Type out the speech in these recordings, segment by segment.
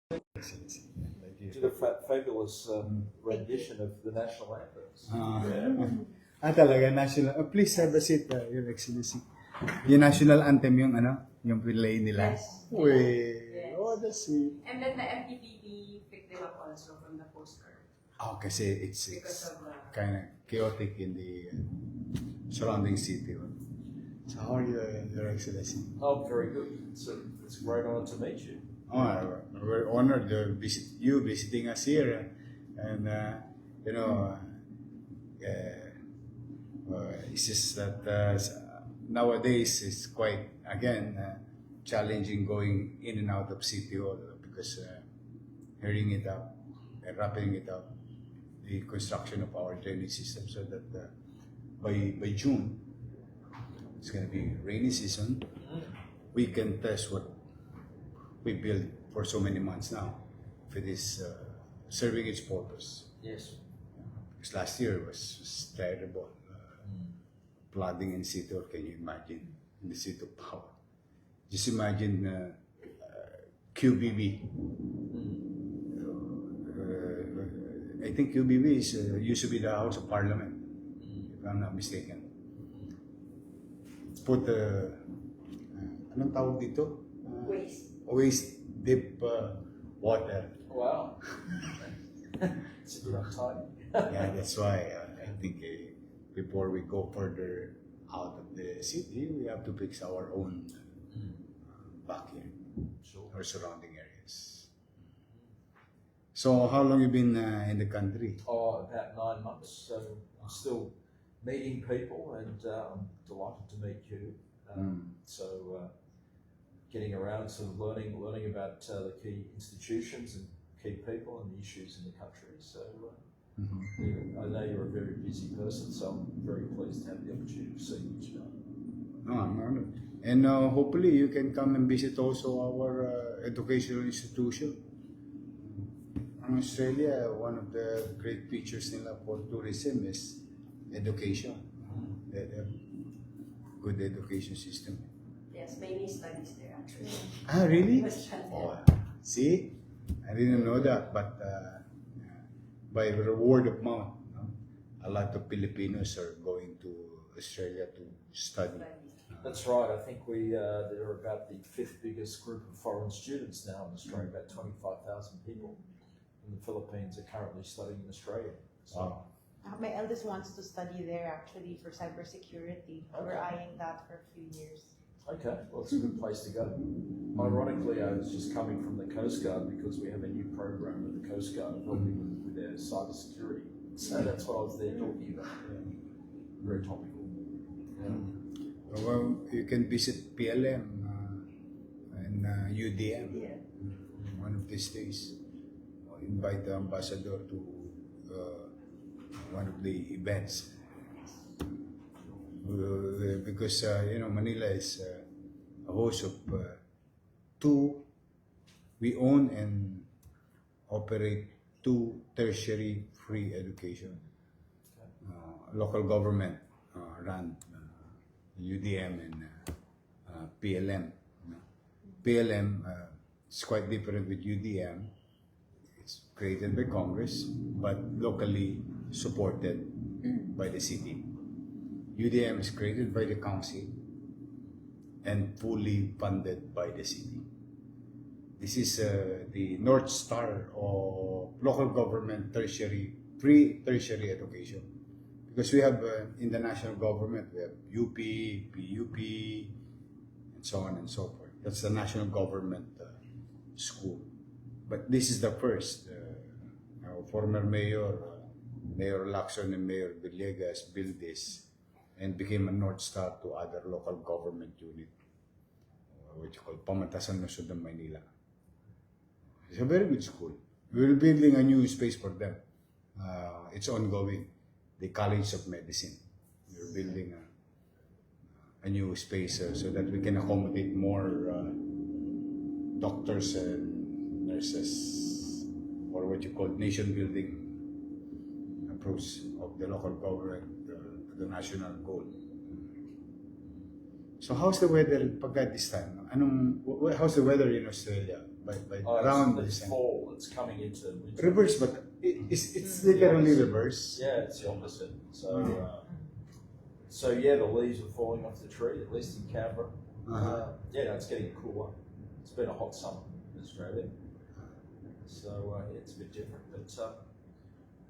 Did a fabulous rendition of the national anthems. Talaga, national. Please have a seat, Your Excellency. Yung national anthem yung yung play nila. Yes. Uy, Yes. oh, that's it. And then the MPPB picked them up also from the postcard Oh, kasi it's because of kind of chaotic in the surrounding city. So how are you, Your Excellency? Oh, very good. It's a great honor to meet you. Oh, we're honored to visit you visiting us here, and you know, it's just that nowadays it's quite again challenging going in and out of City Hall because hurrying it up and wrapping it up, the construction of our drainage system, so that by June it's going to be rainy season. We can test what we built for so many months now, if it is serving its purpose. Yes. Because last year was terrible. Flooding in City Hall, can you imagine? In the City of Power. Just imagine QBB. I think QBB is, used to be the House of Parliament, if I'm not mistaken. Put anong tawag dito? waste. Waste deep water. Wow. It's a bit uptight. Yeah, that's why I think before we go further out of the city, we have to fix our own backyard Sure. or surrounding areas. So, how long you been in the country? Oh, about 9 months. So I'm still meeting people, and I'm delighted to meet you. So getting around, sort of learning about the key institutions and key people and the issues in the country. So I know you're a very busy person, so I'm very pleased to have the opportunity to see you today. No. And hopefully you can come and visit also our educational institution. In Australia, one of the great features nila for tourism is education. They have good education system. Yes, maybe studies there actually. Ah, really? Question, yeah. Oh, see? I didn't know that, but by the word of mouth, no? A lot of Filipinos are going to Australia to study. That's right. I think they're about the 5th biggest group of foreign students now in Australia. About 25,000 people in the Philippines are currently studying in Australia. So, Wow. My eldest wants to study there actually for cybersecurity. We're Okay. eyeing that for a few years. okay, well, it's a good place to go. Ironically, I was just coming from the Coast Guard because we have a new program with the Coast Guard helping with their cybersecurity. So that's what I was there talking about. Yeah. Very topical. Yeah. Well, you can visit PLM and UDM Yeah. one of these days. Invite the ambassador to one of the events. Because Manila is a host of we own and operate 2 tertiary free education. Local government run UDM and PLM. PLM is quite different with UDM. It's created by Congress, but locally supported by the city. UDM is created by the council and fully funded by the city. This is the North Star of local government free tertiary education. Because we have in the national government, we have UP, PUP, and so on and so forth. That's the national government school. But this is the first. Our former mayor, Mayor Lacson and Mayor Villegas built this and became a North Star to other local government unit, which you call Pamantasan Lungsod ng Maynila. It's a very good school. We're building a new space for them. It's ongoing. The College of Medicine. We're building a new space so that we can accommodate more doctors and nurses, or what you call nation building approach of the local government to the national goal. So how's the weather pagka this time? How's the weather in Australia? by Oh, around it's December. fall. It's coming into winter. Reverse, but it's literally reverse. Yeah, it's the opposite. So yeah, the leaves are falling off the tree, at least in Canberra. Yeah, no, it's getting cooler. It's been a hot summer in Australia, so yeah, it's a bit different. But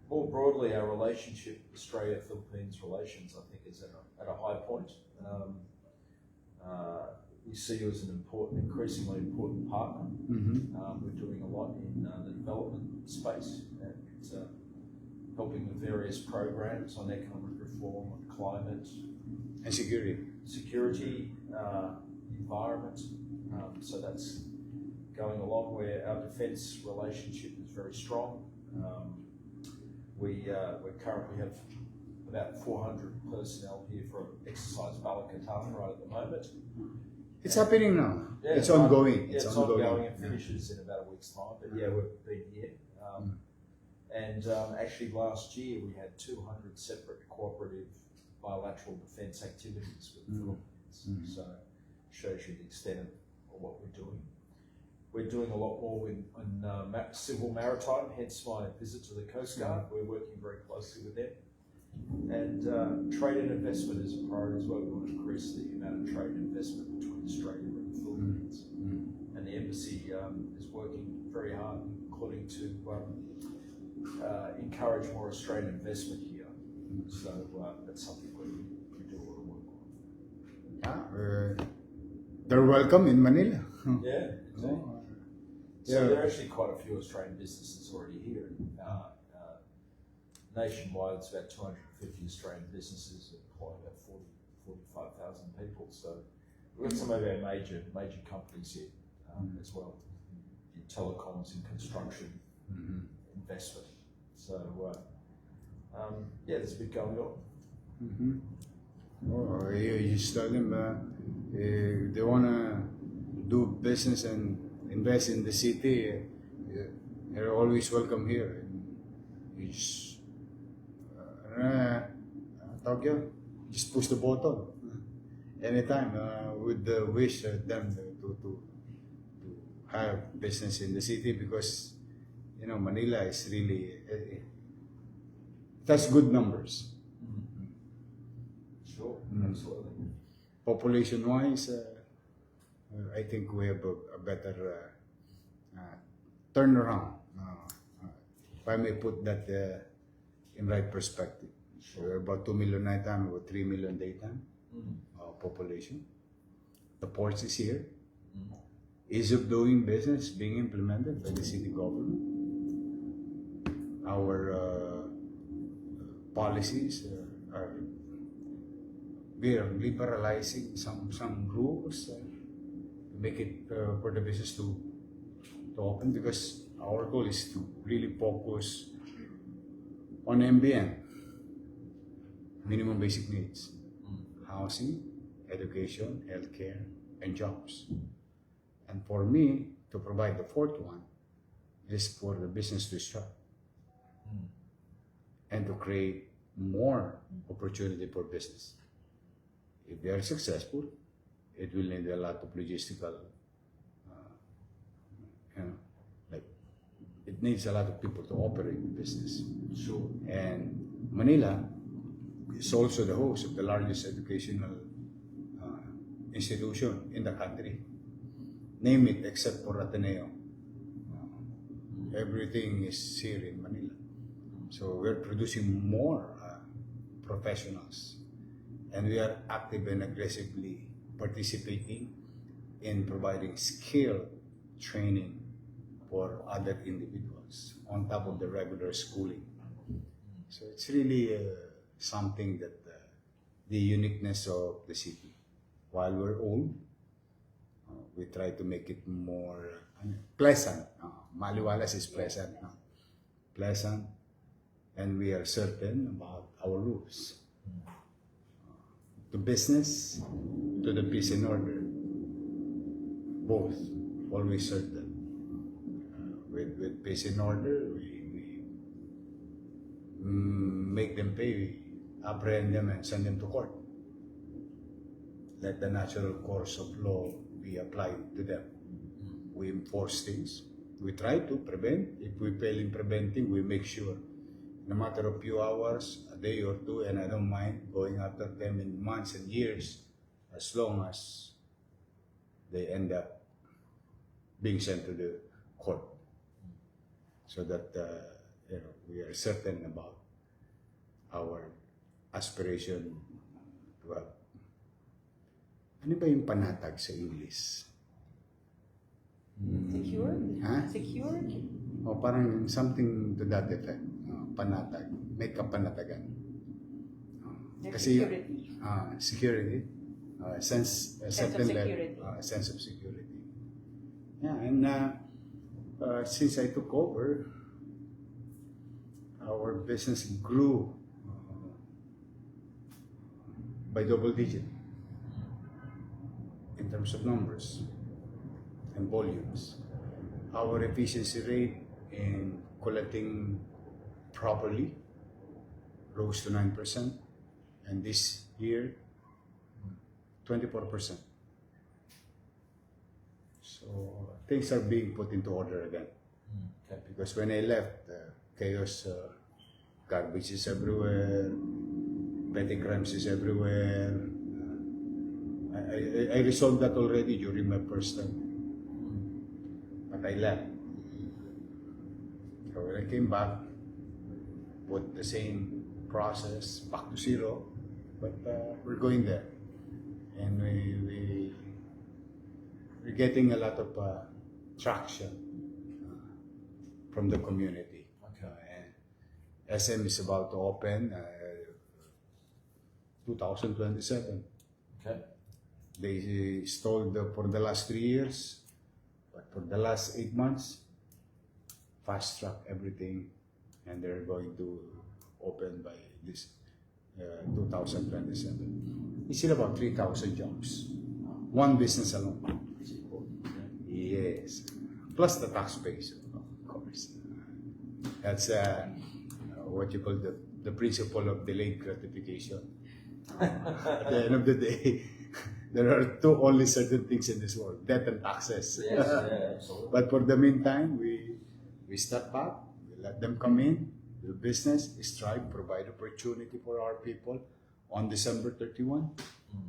more broadly, our relationship, Australia-Philippines relations, I think, is at a high point. We see you as an increasingly important partner. We're doing a lot in the development space and helping with various programs on economic reform, on climate, And security. environment. So that's going along where our defence relationship is very strong. We currently have about 400 personnel here for exercise Balakatan right at the moment. It's happening now. Yeah, It's ongoing. Yeah, It's it's ongoing and finishes in about a week's time. But yeah, we've been here. And actually last year we had 200 separate cooperative bilateral defence activities with the Philippines. So it shows you the extent of what we're doing. We're doing a lot more in civil maritime, hence my visit to the Coast Guard. We're working very closely with them. And trade and investment is a priority as well. We want to increase the amount of trade and investment between Australia and the Philippines. And the embassy is working very hard, including to encourage more Australian investment here. So that's something we do a lot of work on. Yeah, they're welcome in Manila. Yeah. Oh, So there are actually quite a few Australian businesses already here. Nationwide, it's about 250 Australian businesses that employ about 45,000 people. So we've got some of our major companies here as well. In telecoms and construction, investment. So yeah, there's a bit going on. Oh, you just tell them if they wanna do business and invest in the city, they're always welcome here. You just Tokyo, just push the button anytime with the wish them to have business in the city, because you know Manila is really it has good numbers. Sure, absolutely. Population wise, I think we have a better turnaround. If I may put that in right perspective. We're about 2 million nighttime, about 3 million daytime population. The ports is here. Ease of doing business being implemented by the city government. Our policies we are liberalizing some rules to make it for the business to open, because our goal is to really focus on MBN, minimum basic needs, housing, education, healthcare, and jobs. And for me to provide the fourth one is for the business to start and to create more opportunity for business. If they are successful, it will need a lot of logistical, like it needs a lot of people to operate the business. Sure. And Manila is also the host of the largest educational institution in the country. Name it except for Ateneo. Everything is here in Manila. So we're producing more professionals, and we are active and aggressively participating in providing skill training for other individuals on top of the regular schooling. So it's really something that the uniqueness of the city. While we're old, we try to make it more pleasant. Maliwalas is pleasant. Pleasant, and we are certain about our rules. To business, to the peace and order, both, always certain. With peace and order, we make them pay, we apprehend them and send them to court. Let the natural course of law be applied to them. we enforce things. We try to prevent. If we fail in preventing, we make sure. In a matter of few hours, a day or two, and I don't mind going after them in months and years, as long as they end up being sent to the court, so that we are certain about our aspiration to have. Ano ba yung panatag sa English? Secured? Ha? Secured? O parang something to that effect. Panatag. May kapanatagan. There's Kasi security. security. Sense Sense of certain security. sense of security. Yeah, and since I took over, our business grew by double digit in terms of numbers and volumes. Our efficiency rate in collecting properly rose to 9%, and this year 24%. So things are being put into order again. Okay. Because when I left, chaos, garbage is everywhere, petty crimes is everywhere. I resolved that already during my first time. But I left. So when I came back, put the same process back to zero, but we're going there. And we're getting a lot of traction from the community. Okay. And SM is about to open 2027. Okay. They stalled for the last 3 years, but for the last 8 months, fast track everything, and they're going to open by this 2027. It's still about 3,000 jobs. One business alone. Yes. Plus the tax base, of course. That's what you call the principle of delayed gratification. At the end of the day, there are two only certain things in this world: death and taxes. Yes, yeah, absolutely. But for the meantime, we step back, we let them come in, do business, strive, provide opportunity for our people. On December 31,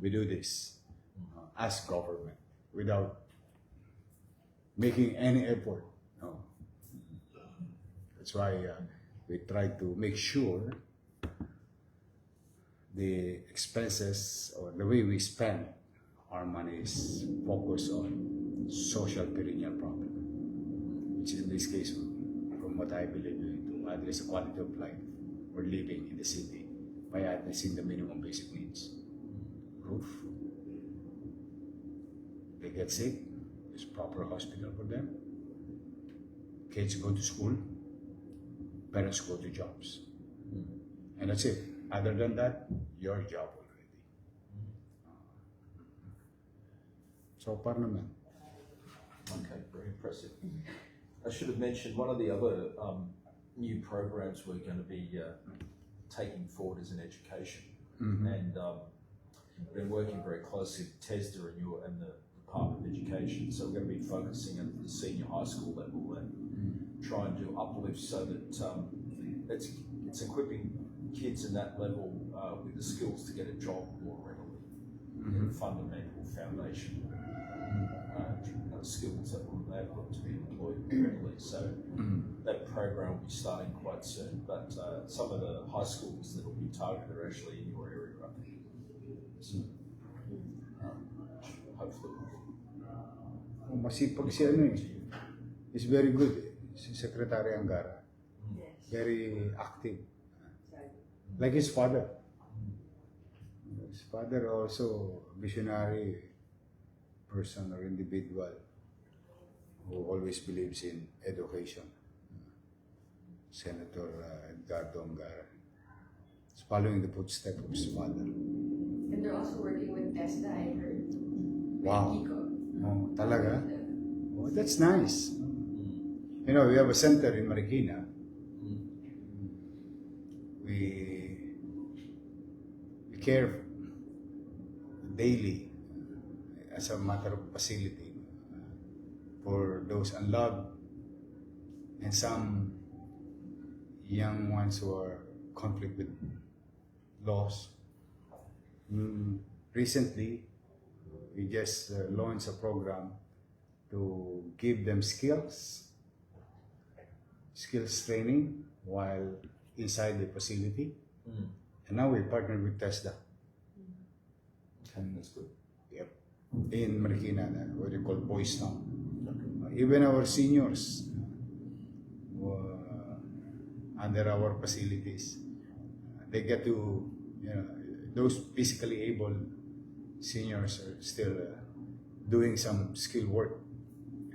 we do this as government without making any effort. No. That's why we try to make sure the expenses or the way we spend our money is focused on social perennial problem, which is in this case, from what I believe, to address the quality of life or living in the city by addressing the minimum basic needs. Roof. They get sick, there's proper hospital for them. Kids go to school, parents go to jobs. And that's it. Other than that, your job already. So, Parliament. Okay, very impressive. I should have mentioned one of the other new programs we're going to be taking forward is in education. And been working very closely with TESDA and the Department of Education. So we're going to be focusing at the senior high school level and try and do uplifts so that it's equipping kids in that level with the skills to get a job more readily. Fundamental foundation skills that will enable them to be employed readily. So that program will be starting quite soon. But some of the high schools that will be targeted are actually in your area, I think. So, hopefully. Masipag si ano eh. He's very good eh. Si Secretary Angara. Very active. Like his father. His father also visionary person or individual who always believes in education. Senator Edgardo Angara. He's following the footsteps of his father. And they're also working with TESDA, I heard. Wow. With Kiko. Oh, talaga? Oh, that's nice. You know, we have a center in Marikina. We care daily as a matter of facility for those unloved, and some young ones who are conflict with laws. Recently, we just launched a program to give them skills training while inside the facility. And now we partnered with TESDA. And that's good. Yep. In Marikina, what they call Boys Town. Even our seniors under our facilities, they get to, those physically able seniors are still doing some skill work,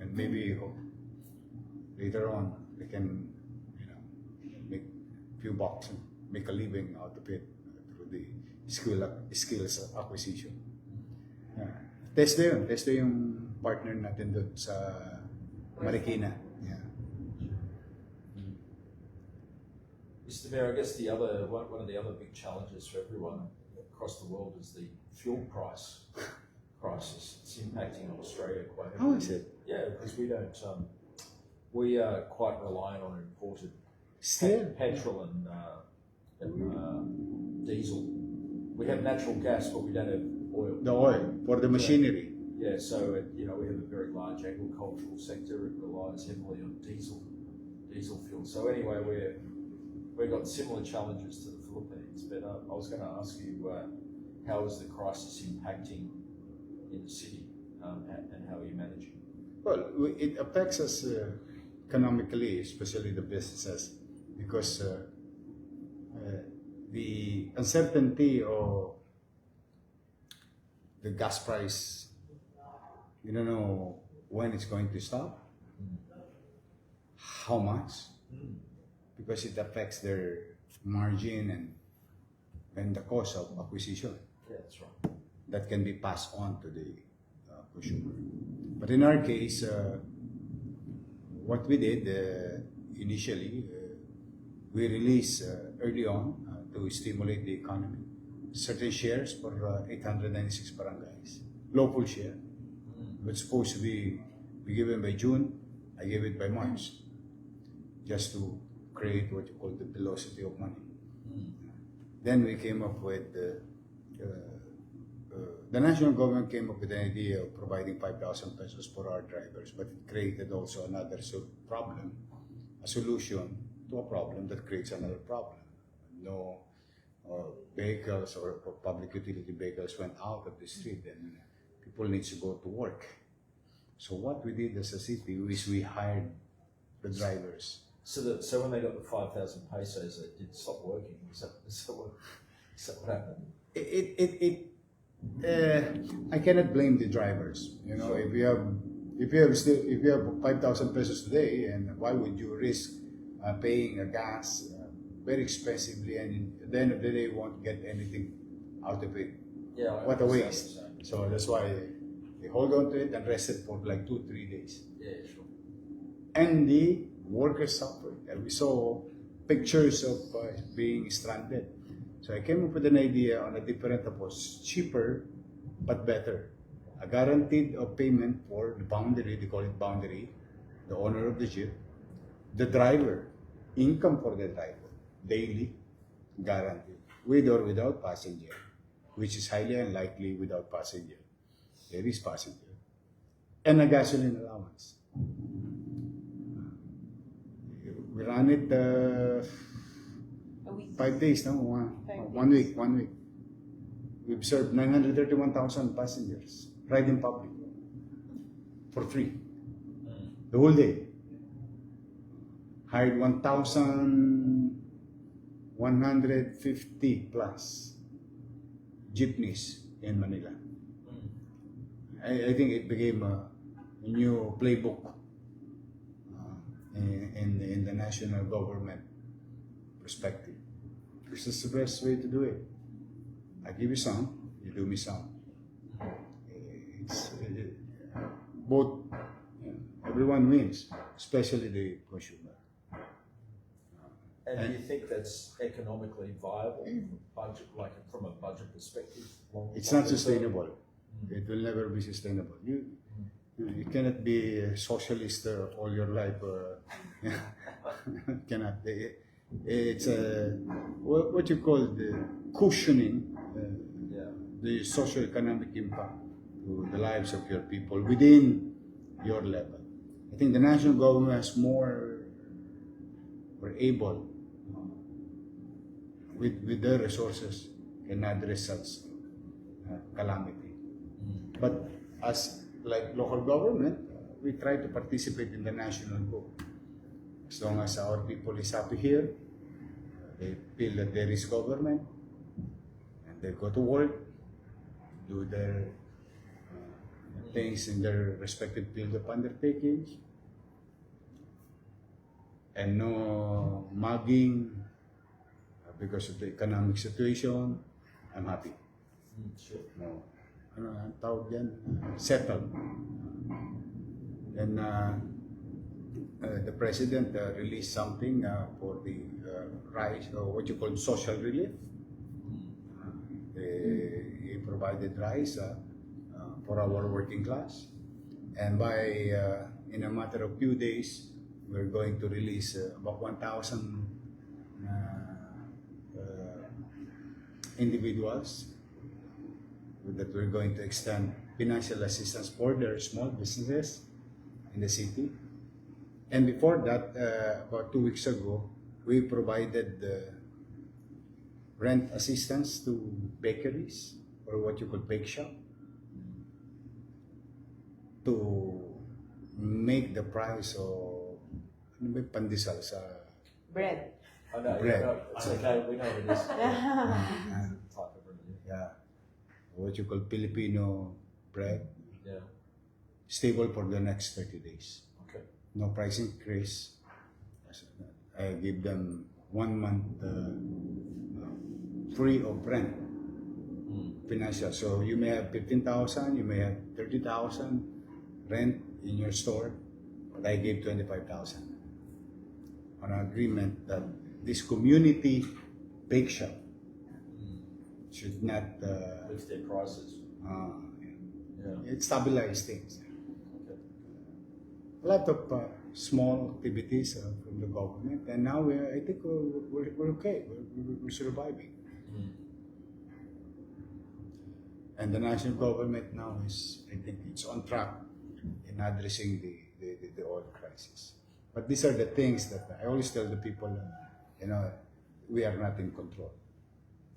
and maybe later on they can, make a few bucks and make a living out of it through the skills acquisition. Testo yung partner natin doon sa Marikina. Yeah. Mr. Mayor, I guess one of the other big challenges for everyone across the world is the fuel price crisis. It's impacting on Australia quite heavily. How is it? Yeah, because we are quite reliant on imported Still? petrol and diesel. We have natural gas, but we don't have oil. The oil for the machinery. Yeah, so we have a very large agricultural sector. It relies heavily on diesel fuel. So anyway, we've got similar challenges to the Philippines. But I was going to ask you, how is the crisis impacting in the city, and how are you managing? Well, it affects us economically, especially the businesses, because the uncertainty of the gas price, you don't know when it's going to stop, how much, because it affects their margin and the cost of acquisition. Yeah, that's right. That can be passed on to the consumer. But in our case, what we did initially, we released early on to stimulate the economy certain shares for 896 barangays. Local share. It's supposed to be given by June. I gave it by March, just to create what you call the velocity of money. Then we came up with the national government came up with an idea of providing 5,000 pesos for our drivers, but it created also another problem, a solution to a problem that creates another problem. No vehicles or public utility vehicles went out of the street, and people need to go to work. So what we did as a city is we hired the drivers. So when they got the 5,000 pesos, it did stop working. Is that what happened? I cannot blame the drivers. If you have 5,000 pesos today, and why would you risk paying a gas very expensively, and at the end of the day, you won't get anything out of it? Yeah. What a waste. So that's why they hold on to it and rested for like 2-3 days. Yeah, sure. And the workers suffered. And we saw pictures of being stranded. So I came up with an idea on a different approach, cheaper but better. A guaranteed of payment for the boundary, they call it boundary, the owner of the jeep, the driver, income for the driver, daily, guaranteed, with or without passenger, which is highly unlikely without passenger. There is passenger. And a gasoline allowance. We ran it A week. 5 days, no? 1 week. We've served 931,000 passengers, ride in public, for free. The whole day. Hired 1,150 plus jeepneys in Manila. I think it became a new playbook in the national government perspective. This is the best way to do it. I give you some, you do me some. It's both, everyone wins, especially the consumer. And do you think that's economically viable, from a budget perspective? It's not sustainable. It will never be sustainable. You cannot be a socialist all your life. Cannot. It's what you call the cushioning Yeah. the socio-economic impact to the lives of your people within your level. I think the national government has more or able with their resources can address such calamity. But as like local government, we try to participate in the national goal. As long as our people is happy here, they feel that there is government, and they go to work, do their things in their respective field of undertakings, and no mugging because of the economic situation. I'm happy. Sure. No, ano ang tawag yan? Settled. And the president released something for the rise, or what you call social relief. He provided rice for our working class. And by, in a matter of few days, we're going to release about 1,000 individuals that we're going to extend financial assistance for their small businesses in the city. And before that, about 2 weeks ago, we provided rent assistance to bakeries, or what you call bake shop, to make the price of ano ba yung pandesal sa Bread. I know, Bread. yeah, no, it's okay, we know it is. Type of revenue. yeah, what you call Filipino bread, Yeah, stable for the next 30 days. okay. No price increase. I give them 1 month free of rent, financial. So you may have 15,000, you may have 30,000 rent in your store, but I gave 25,000 on an agreement that this community bake shop should not Lift their prices. Yeah. it stabilize things. Okay. A lot of small activities from the government, and now I think we're okay. We're surviving. And the national government now is, I think, it's on track in addressing the oil crisis. But these are the things that I always tell the people, you know, we are not in control.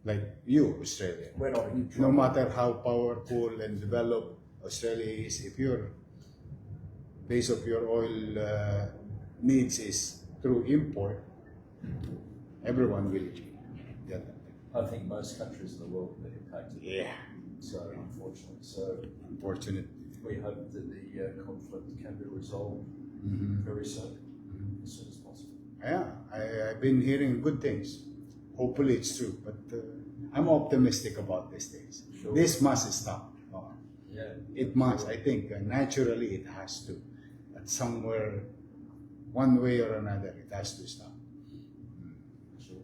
Like you, Australia. We're not in No control. matter how powerful and developed Australia is, if your base of your oil needs is through import, everyone will get that. I think most countries in the world have been impacted. Yeah. So unfortunately, so Unfortunate. we hope that the conflict can be resolved very soon, as soon as possible. Yeah, I've been hearing good things. Hopefully it's true, but I'm optimistic about these things. Sure. This must stop. Yeah. It must. I think naturally it has to. But somewhere, one way or another, it has to stop. Sure.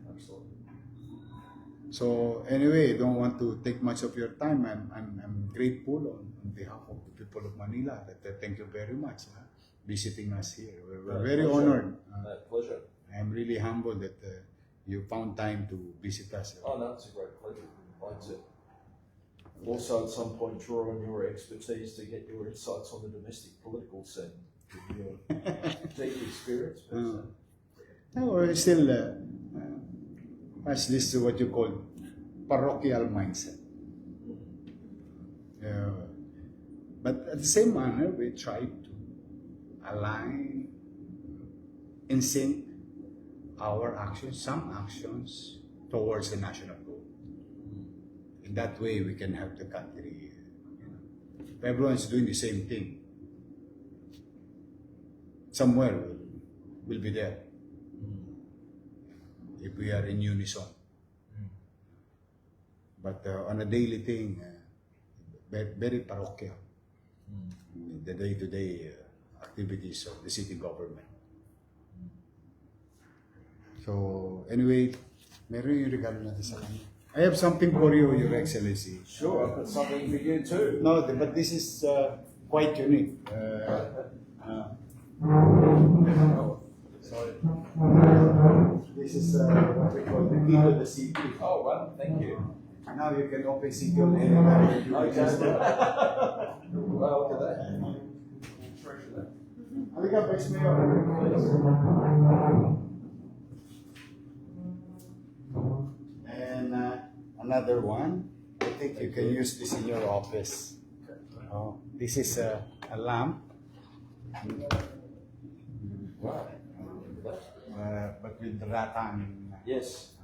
Absolutely. So anyway, I don't want to take much of your time. I'm grateful on behalf of the people of Manila. Thank you very much visiting us here. We're very Pleasure. honored. Pleasure. I'm really humbled that you found time to visit us. Oh no, it's a great pleasure. I'd like to also at some point draw on your expertise to get your insights on the domestic political scene, with your deep experience. But, No, we're still has this what you call parochial mindset. But at the same manner, we try to align, in sync our actions, some actions towards the national goal. In that way, we can help the country. If everyone's doing the same thing, somewhere we'll be there. If we are in unison. But on a daily thing, very parochial. The day-to-day activities of the city government. So, anyway, meron yung regalo natin sa kanya. I have something for you, Your Excellency. Sure, I've got something for you too. No, but this is quite unique. Sorry. This is what we call the key to the city. Oh, well, thank you. Now you can open CQ anytime you Okay. request. Well, look at that. Halika, Vice Mayor. And another one, I think you can use this in your office. Oh, this is a lamp, Wow. but with rattan. Yes.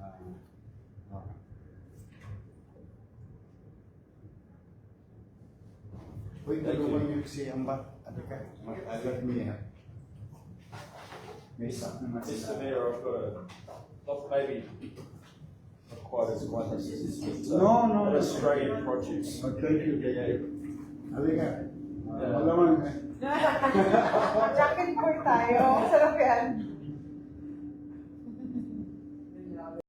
Wait, Thank tulungan you. niyo si Amba. Halika, let me may something naman Mr. sila. Mayor, I've got a, not maybe not quite as one as this, but No, an Australian produce. Oh, thank you, thank you. Halika. Yeah. Malaman. Jack and Court tayo. Sarap yan.